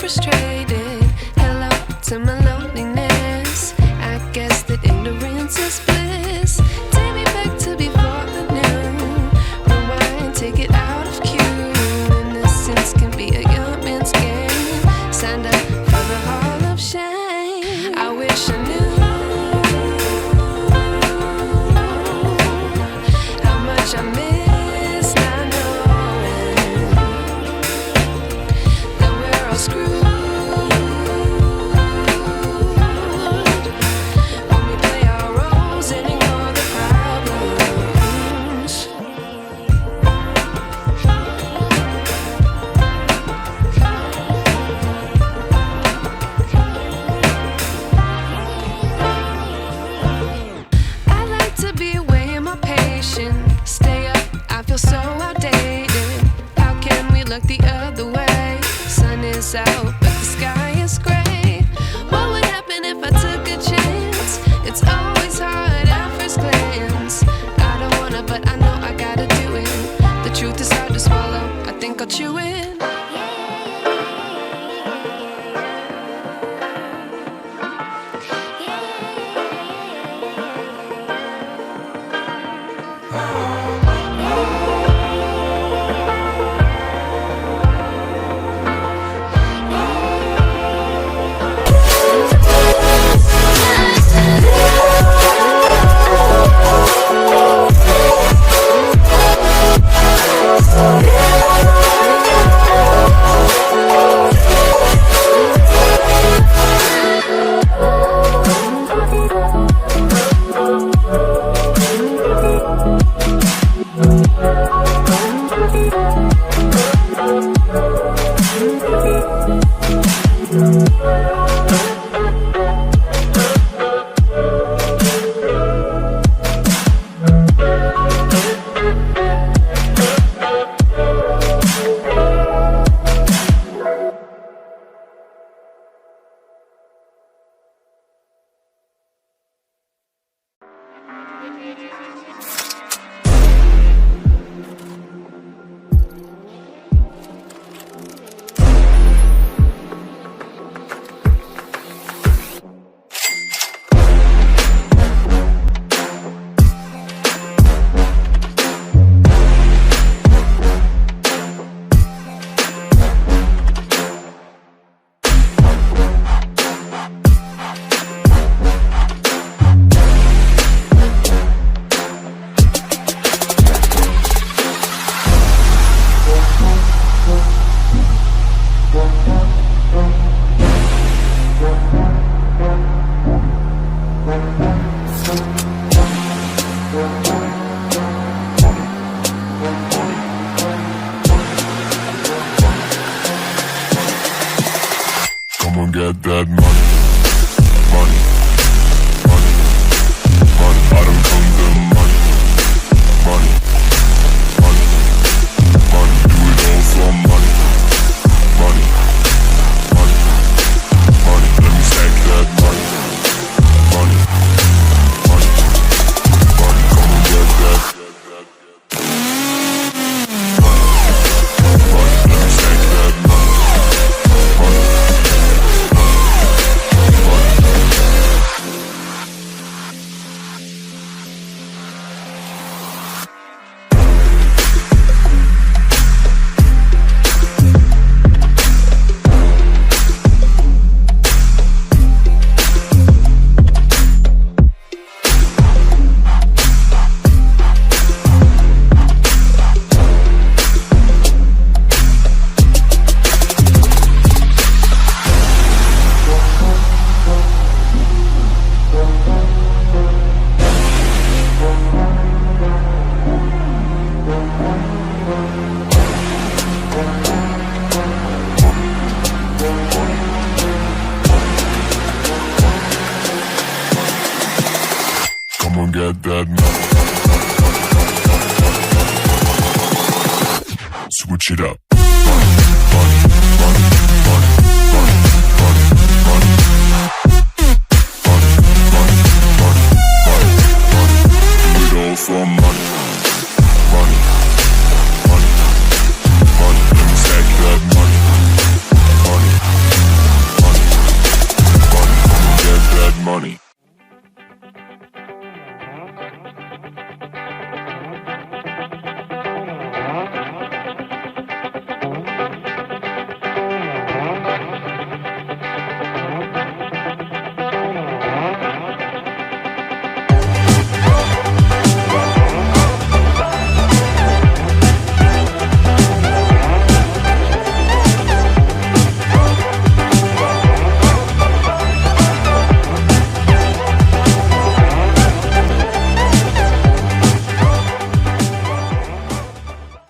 frustrated. Hello to my loneliness. I guess that ignorance is bliss. Take me back to before I knew. Rewind, take it out of cue. Innocence can be a young man's game. Signed up for the hall of shame. I wish I knew how much I miss not knowing that we're all screwed. When we play our roles and ignore the problems. I like to be away in my patience. Stay up, I feel so outdated. How can we look the other way? Sun is out, but the sky is gray. What would happen if I took a chance? It's always hard at first glance. I don't wanna, but I know I gotta do it. The truth is hard to swallow, I think I'll chew it. Come on, get that money, money, money, money. I don't come the money, money, money, money. Do it all for money, money, money, money. Let me stack that money, money, money, money. Come on, get that money, money. Let me stack that money, money. Come on, get that money. Switch it up.